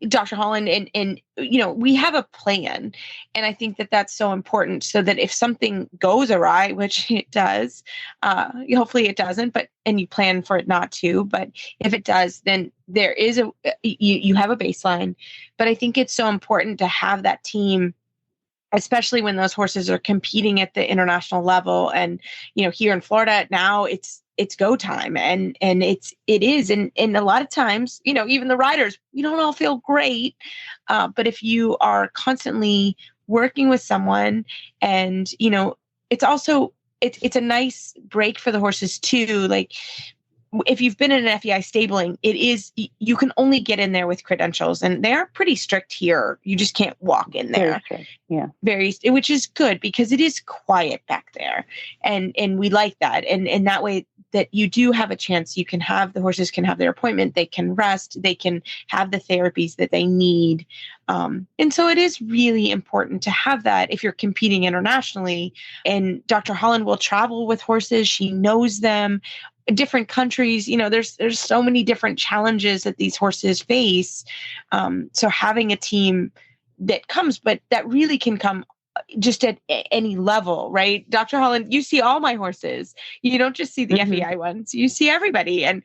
Dr. Holland and we have a plan, and I think that that's so important, so that if something goes awry, which it does, hopefully it doesn't, and you plan for it not to, but if it does, then there is you have a baseline. But I think it's so important to have that team, especially when those horses are competing at the international level. And, here in Florida now, it's go time, and it is. And a lot of times, even the riders, we don't all feel great. But if you are constantly working with someone, and, it's also, it's a nice break for the horses too. Like, if you've been in an FEI stabling, you can only get in there with credentials, and they are pretty strict here. You just can't walk in there. Yeah. Which is good, because it is quiet back there. And we like that. And that way that you do have a chance, the horses can have their appointment, they can rest, they can have the therapies that they need. And so it is really important to have that if you're competing internationally. And Dr. Holland will travel with horses. She knows them. Different countries, there's so many different challenges that these horses face. So having a team that comes, but that really can come just at any level, right? Dr. Holland, you see all my horses. You don't just see the FEI ones. You see everybody, and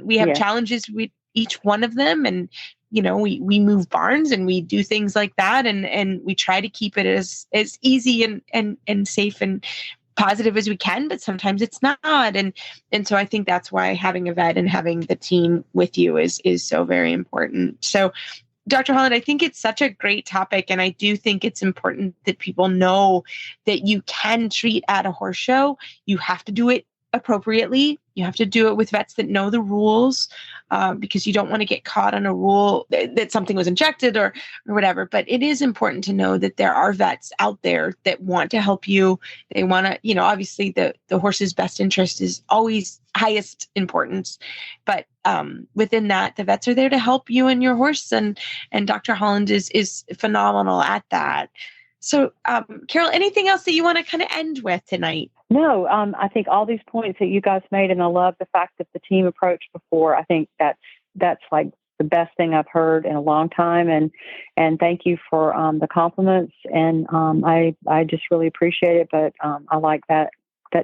we have challenges with each one of them. And we move barns, and we do things like that, and we try to keep it as easy and safe and positive as we can, but sometimes it's not. And so I think that's why having a vet and having the team with you is so very important. So Dr. Holland, I think it's such a great topic, and I do think it's important that people know that you can treat at a horse show. You have to do it appropriately. You have to do it with vets that know the rules, because you don't want to get caught on a rule that something was injected or whatever. But it is important to know that there are vets out there that want to help you. They want to, obviously the horse's best interest is always highest importance. But within that, the vets are there to help you and your horse. And Dr. Holland is phenomenal at that. So, Carole, anything else that you want to kind of end with tonight? No, I think all these points that you guys made, and I love the fact that the team approach before. I think that's like the best thing I've heard in a long time. And thank you for the compliments. And I just really appreciate it. But I like that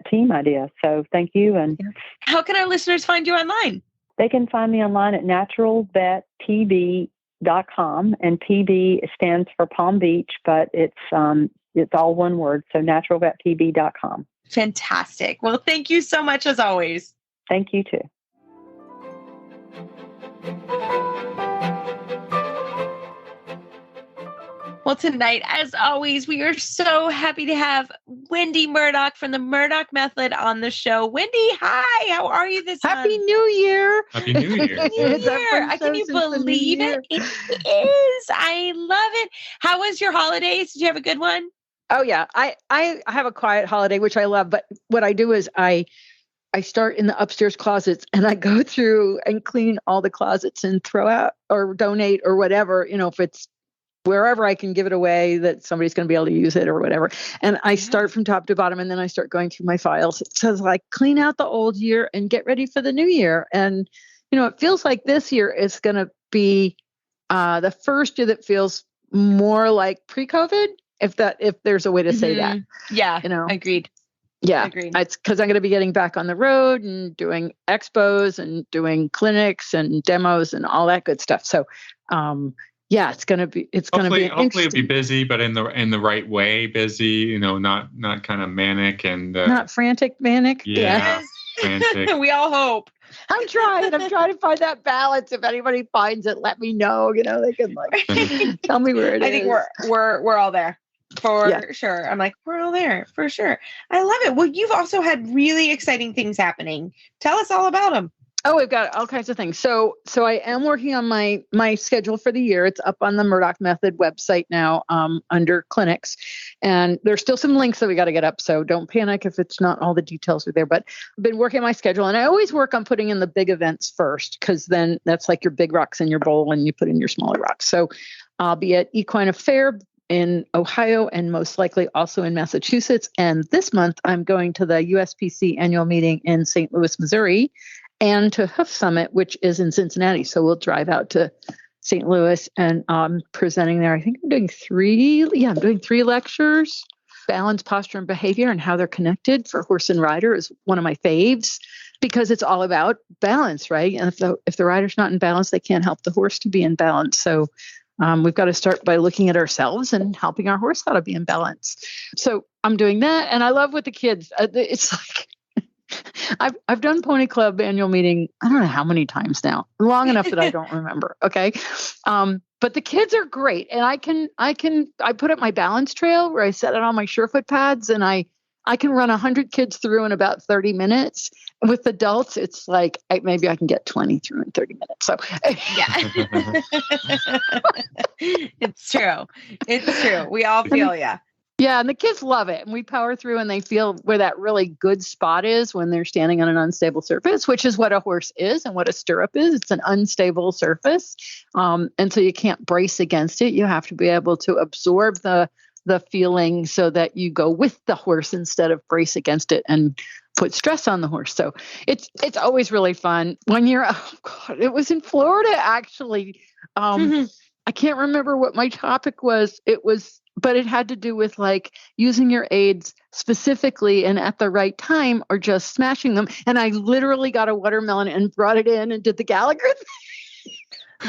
team idea. So thank you. And how can our listeners find you online? They can find me online at naturalvettb.com, and PB stands for Palm Beach, but it's all one word. So naturalvettb.com. Fantastic. Well, thank you so much as always. Thank you too. Well, tonight, as always, we are so happy to have Wendy Murdoch from the Murdoch Method on the show. Wendy, hi. How are you this Happy month? New Year. Happy New Year. New It's Year. been so Can you since the new believe year. it? It is. I love it. How was your holidays? Did you have a good one? Oh yeah, I have a quiet holiday, which I love. But what I do is I start in the upstairs closets and I go through and clean all the closets and throw out or donate or whatever, if it's wherever I can give it away that somebody's going to be able to use it or whatever. And I start from top to bottom and then I start going through my files. It says like clean out the old year and get ready for the new year. And, it feels like this year is going to be the first year that feels more like pre-COVID, if there's a way to say that. Yeah, agreed. Yeah, Agreed. it's because I'm going to be getting back on the road and doing expos and doing clinics and demos and all that good stuff. So, it's going to be Hopefully it'll be busy, but in the right way, busy. Not kind of manic and not frantic, manic. Yeah, frantic. We all hope. I'm trying to find that balance. If anybody finds it, let me know. They can tell me where it is. I think we're all there. For sure. I'm like, we're all there for sure. I love it. Well, you've also had really exciting things happening. Tell us all about them. Oh, we've got all kinds of things. So I am working on my schedule for the year. It's up on the Murdoch Method website now under clinics. And there's still some links that we got to get up. So don't panic if it's not all the details are there. But I've been working on my schedule. And I always work on putting in the big events first, because then that's like your big rocks in your bowl and you put in your smaller rocks. So I'll be at Equine Affair in Ohio and most likely also in Massachusetts. And this month I'm going to the USPC annual meeting in St. Louis, Missouri, and to Hoof Summit, which is in Cincinnati. So we'll drive out to St. Louis and presenting there. I think I'm doing three lectures. Balance, posture, and behavior and how they're connected for horse and rider is one of my faves, because it's all about balance, right? And if the rider's not in balance, they can't help the horse to be in balance. So we've got to start by looking at ourselves and helping our horse how to be in balance. So I'm doing that. And I love with the kids. It's like, I've done Pony Club annual meeting, I don't know how many times now, long enough that I don't remember. Okay. But the kids are great. And I put up my balance trail where I set it on my Surefoot pads, and I can run 100 kids through in about 30 minutes. With adults, it's like maybe I can get 20 through in 30 minutes. So yeah, it's true. It's true. We all feel ya. Yeah, and the kids love it. And we power through and they feel where that really good spot is when they're standing on an unstable surface, which is what a horse is and what a stirrup is. It's an unstable surface. And so you can't brace against it. You have to be able to absorb the feeling so that you go with the horse instead of brace against it and put stress on the horse. So it's always really fun. One year, it was in Florida, actually. I can't remember what my topic was. But it had to do with like using your aids specifically and at the right time, or just smashing them. And I literally got a watermelon and brought it in and did the Gallagher thing.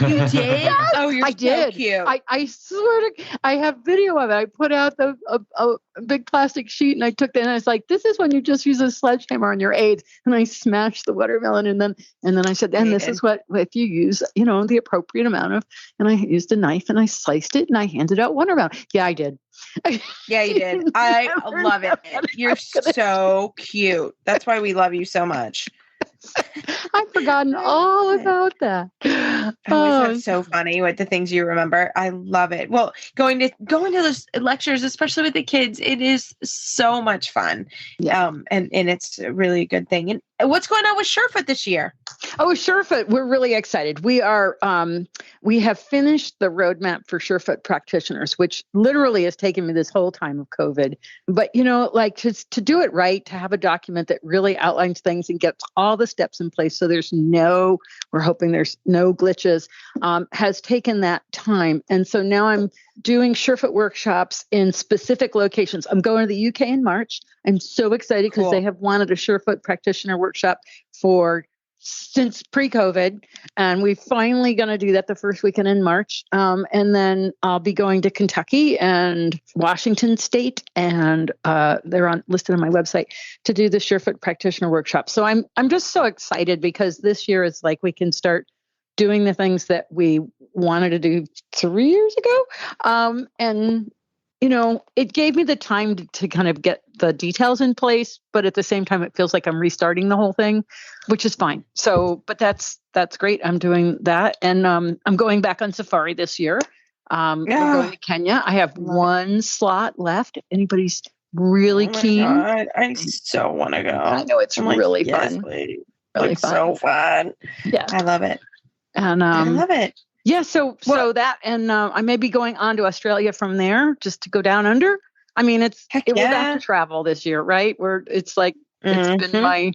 You did? Oh, you're I so did. Cute. I swear to, I have video of it. I put out a big plastic sheet and I took that and I was like, this is when you just use a sledgehammer on your aids. And I smashed the watermelon and then I said, and this is what, if you use, the appropriate amount of, and I used a knife and I sliced it and I handed out watermelon. Yeah, I did. Yeah, you did. I love it. You're so cute. That's why we love you so much. I've forgotten all about that. Oh, that's so funny with the things you remember. I love it. Well, going to those lectures, especially with the kids, it is so much fun. Yeah. And it's a really good thing. And what's going on with Surefoot this year? Oh, Surefoot, we're really excited. We have finished the roadmap for Surefoot practitioners, which literally has taken me this whole time of COVID. But, to do it right, to have a document that really outlines things and gets all the steps in place so we're hoping there's no glitches, has taken that time. And so now I'm doing Surefoot workshops in specific locations. I'm going to the UK in March. I'm so excited because they have wanted a Surefoot practitioner workshop since pre-COVID, and we're finally going to do that the first weekend in March. And then I'll be going to Kentucky and Washington State, and they're listed on my website to do the Surefoot practitioner workshop. So I'm just so excited because this year is like we can start doing the things that we wanted to do 3 years ago. And, it gave me the time to kind of get the details in place, but at the same time, it feels like I'm restarting the whole thing, which is fine. So, but that's great. I'm doing that. And I'm going back on safari this year. We're going to Kenya. I have one slot left. If anybody's really keen. God, I so want to go. I know it's really fun. Please. Really fun. So fun. Yeah. I love it. And I love it. Yeah. So that, and I may be going on to Australia from there just to go down under. I mean, we're back to travel this year, right? It's been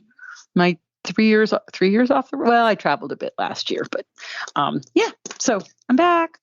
my 3 years off I traveled a bit last year, but so I'm back.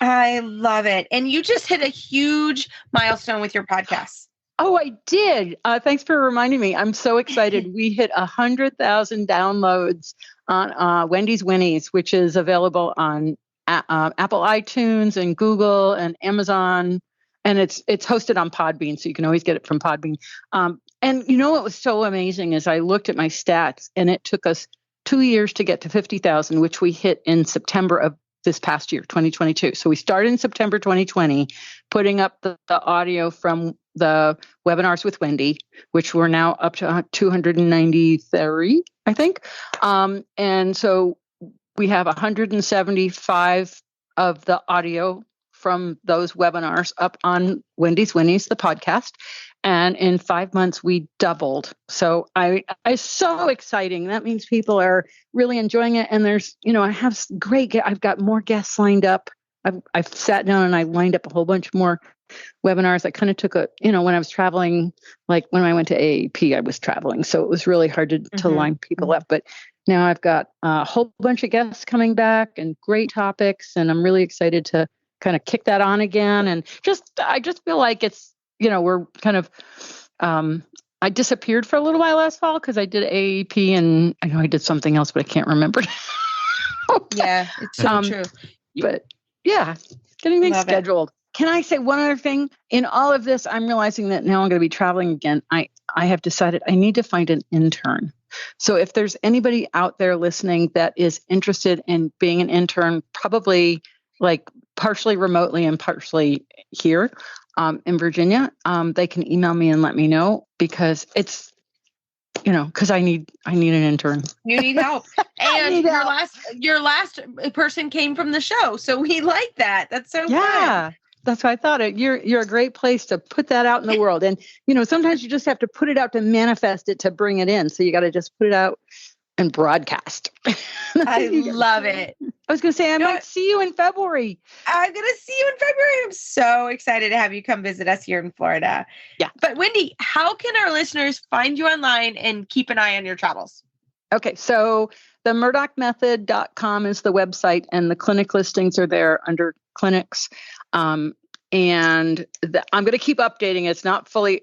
I love it. And you just hit a huge milestone with your podcast. Oh, I did. Thanks for reminding me. I'm so excited. We hit 100,000 downloads on Wendy's Winnies, which is available on Apple iTunes and Google and Amazon. And it's hosted on Podbean, so you can always get it from Podbean. And what was so amazing is I looked at my stats, and it took us 2 years to get to 50,000, which we hit in September of this past year, 2022. So we started in September 2020, putting up the audio from the webinars with Wendy, which we're now up to 293, I think. And so we have 175 of the audio from those webinars up on Wendy's Winnies, the podcast. And in 5 months, we doubled. So it's so exciting. That means people are really enjoying it. And there's, I have I've got more guests lined up. I've sat down and I lined up a whole bunch more webinars. I kind of took when I was traveling, like when I went to AAP, I was traveling. So it was really hard to line people up. But now I've got a whole bunch of guests coming back and great topics. And I'm really excited to kind of kick that on again. And I just feel like it's, we're kind of, I disappeared for a little while last fall because I did AAP and I know I did something else, but I can't remember. Yeah, it's so true. But yeah, getting things scheduled. Can I say one other thing? In all of this, I'm realizing that now I'm going to be traveling again. I have decided I need to find an intern. So if there's anybody out there listening that is interested in being an intern, probably like partially remotely and partially here in Virginia, they can email me and let me know because it's, because I need an intern. You need help. And your last person came from the show. So we like that. That's so fun. That's why I thought you're a great place to put that out in the world. And, sometimes you just have to put it out to manifest it, to bring it in. So you got to just put it out and broadcast. I love it. I was going to say, I might see you in February. I'm going to see you in February. I'm so excited to have you come visit us here in Florida. Yeah. But Wendy, how can our listeners find you online and keep an eye on your travels? Okay. So the murdochmethod.com is the website, and the clinic listings are there under clinics. And I'm going to keep updating. It's not fully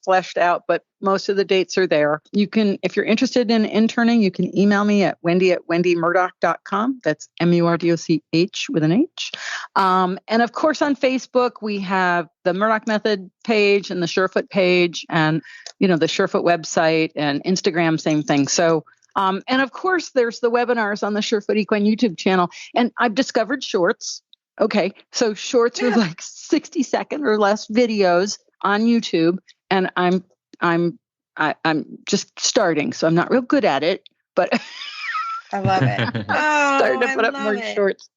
fleshed out, but most of the dates are there. You can, if you're interested in interning, you can email me at wendy@wendymurdoch.com. That's MURDOCH with an H. And of course, on Facebook, we have the Murdoch Method page and the Surefoot page and, the Surefoot website, and Instagram, same thing. So, and of course, there's the webinars on the Surefoot Equine YouTube channel. And I've discovered shorts. Okay, so shorts are like 60-second or less videos on YouTube, and I'm just starting, so I'm not real good at it, but I love it. Starting to put up more shorts.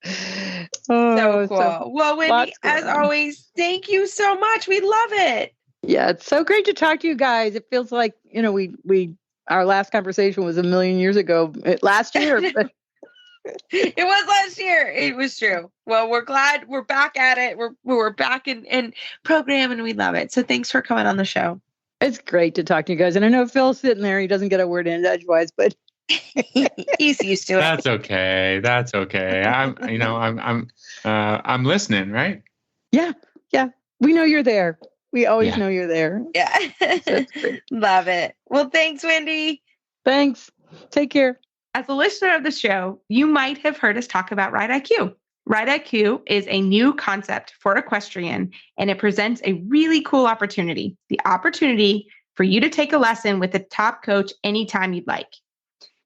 So cool. Well, Wendy, as always, thank you so much. We love it. Yeah, it's so great to talk to you guys. It feels like we our last conversation was a million years ago, last year. But it was last year. It was true. Well, we're glad we're back at it. We're back in program, and we love it. So thanks for coming on the show. It's great to talk to you guys. And I know Phil's sitting there. He doesn't get a word in edgewise, but he's used to it. That's okay. That's okay. I'm listening, right? Yeah. We know you're there. We always know you're there. Yeah. So great. Love it. Well, thanks, Wendy. Thanks. Take care. As a listener of the show, you might have heard us talk about Ride I.Q. Ride I.Q is a new concept for equestrian, and it presents a really cool opportunity. The opportunity for you to take a lesson with a top coach anytime you'd like.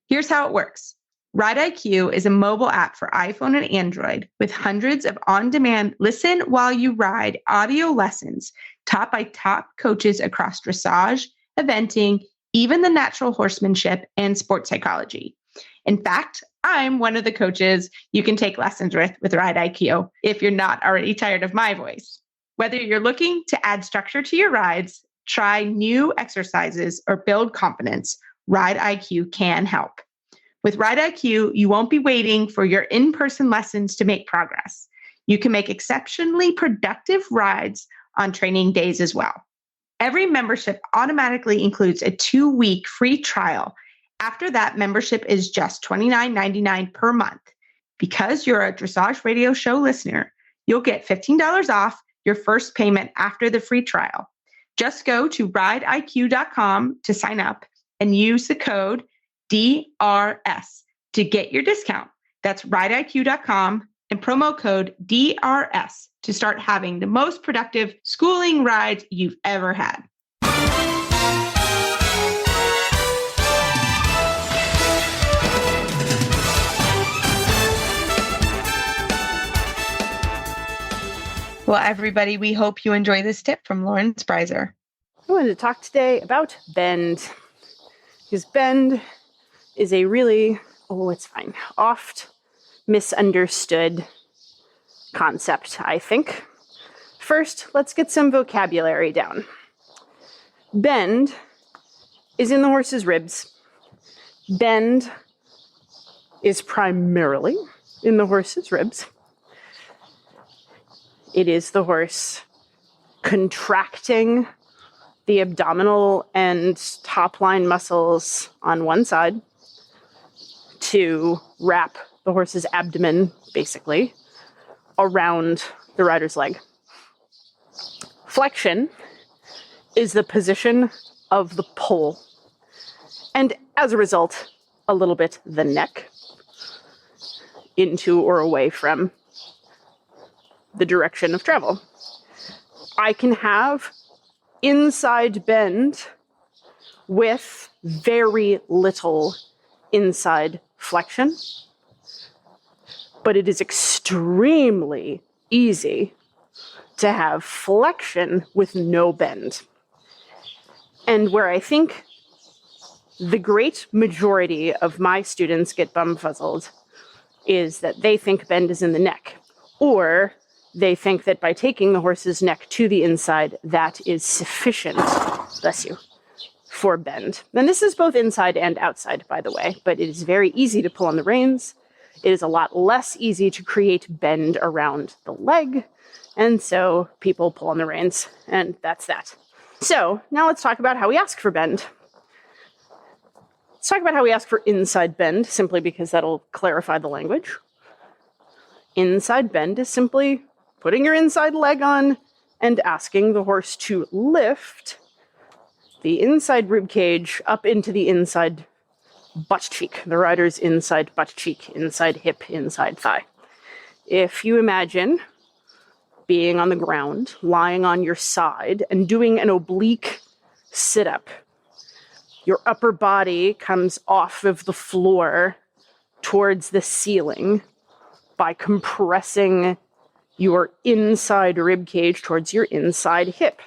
Here's how it works. Ride I.Q is a mobile app for iPhone and Android with hundreds of on-demand listen while you ride audio lessons taught by top coaches across dressage, eventing, even the natural horsemanship and sports psychology. In fact, I'm one of the coaches you can take lessons with Ride I.Q if you're not already tired of my voice. Whether you're looking to add structure to your rides, try new exercises, or build confidence, Ride I.Q can help. With Ride I.Q, you won't be waiting for your in-person lessons to make progress. You can make exceptionally productive rides on training days as well. Every membership automatically includes a 2-week free trial. After that, membership is just $29.99 per month. Because you're a Dressage Radio Show listener, you'll get $15 off your first payment after the free trial. Just go to rideiq.com to sign up and use the code DRS to get your discount. That's rideiq.com and promo code DRS to start having the most productive schooling rides you've ever had. Well, everybody, we hope you enjoy this tip from Lauren Sprieser. I wanted to talk today about bend. Because bend is a really, oft misunderstood concept, I think. First, let's get some vocabulary down. Bend is in the horse's ribs. Bend is primarily in the horse's ribs. It is the horse contracting the abdominal and top line muscles on one side to wrap the horse's abdomen, basically, around the rider's leg. Flexion is the position of the pole, and as a result, a little bit the neck into or away from the direction of travel. I can have inside bend with very little inside flexion, but it is extremely easy to have flexion with no bend. And where I think the great majority of my students get bumfuzzled is that they think bend is in the neck, or they think that by taking the horse's neck to the inside, that is sufficient, bless you, for bend. And this is both inside and outside, by the way, but it is very easy to pull on the reins. It is a lot less easy to create bend around the leg. And so people pull on the reins, and that's that. So now let's talk about how we ask for bend. Let's talk about how we ask for inside bend, simply because that'll clarify the language. Inside bend is simply putting your inside leg on and asking the horse to lift the inside rib cage up into the inside butt cheek, the rider's inside butt cheek, inside hip, inside thigh. If you imagine being on the ground, lying on your side, and doing an oblique sit-up, your upper body comes off of the floor towards the ceiling by compressing your inside rib cage towards your inside hip.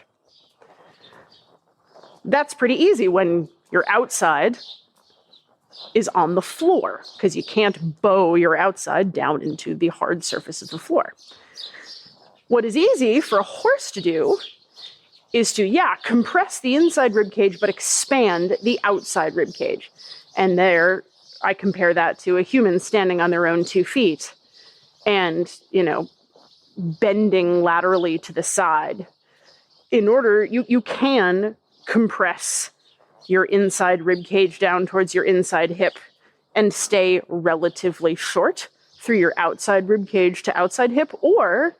That's pretty easy when your outside is on the floor, because you can't bow your outside down into the hard surface of the floor. What is easy for a horse to do is to, compress the inside rib cage, but expand the outside rib cage. And there, I compare that to a human standing on their own 2 feet and, bending laterally to the side. In order, you can compress your inside rib cage down towards your inside hip and stay relatively short through your outside rib cage to outside hip, or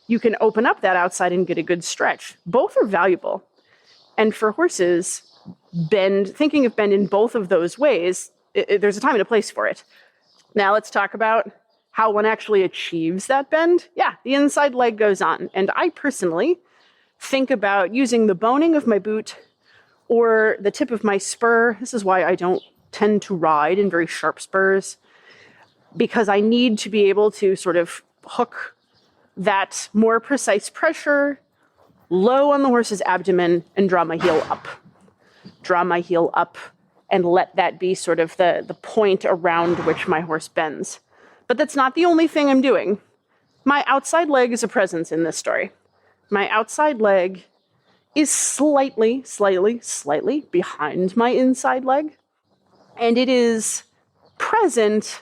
you can open up that outside and get a good stretch. Both are valuable. And for horses, thinking of bend in both of those ways, there's a time and a place for it. Now let's talk about how one actually achieves that bend. The inside leg goes on. And I personally think about using the boning of my boot or the tip of my spur. This is why I don't tend to ride in very sharp spurs. because I need to be able to sort of hook that more precise pressure low on the horse's abdomen and draw my heel up. Draw my heel up and let that be sort of the point around which my horse bends. But that's not the only thing I'm doing. My outside leg is a presence in this story. My outside leg is slightly behind my inside leg. And it is present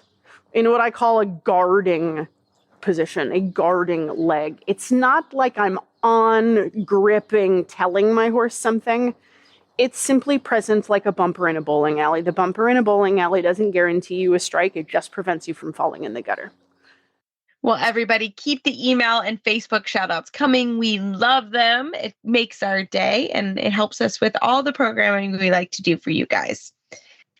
in what I call a guarding position, a guarding leg. It's not like I'm on, gripping, telling my horse something. It's simply present like a bumper in a bowling alley. The bumper in a bowling alley doesn't guarantee you a strike. It just prevents you from falling in the gutter. Well, everybody, keep the email and Facebook shout outs coming. We love them. It makes our day and it helps us with all the programming we like to do for you guys.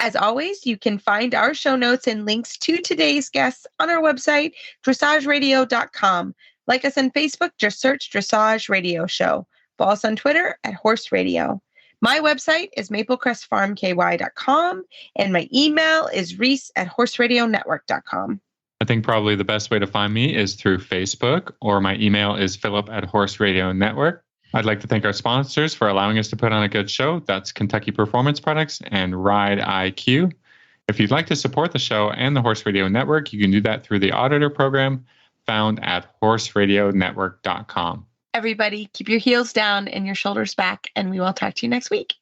As always, you can find our show notes and links to today's guests on our website, dressageradio.com. Like us on Facebook, just search Dressage Radio Show. Follow us on Twitter at Horse Radio. My website is maplecrestfarmky.com, and my email is reese@horseradionetwork.com. I think probably the best way to find me is through Facebook, or my email is philip@Horse Radio Network. I'd like to thank our sponsors for allowing us to put on a good show. That's Kentucky Performance Products and Ride I.Q. If you'd like to support the show and the Horse Radio Network, you can do that through the Auditor program found at horseradionetwork.com. Everybody, keep your heels down and your shoulders back, and we will talk to you next week.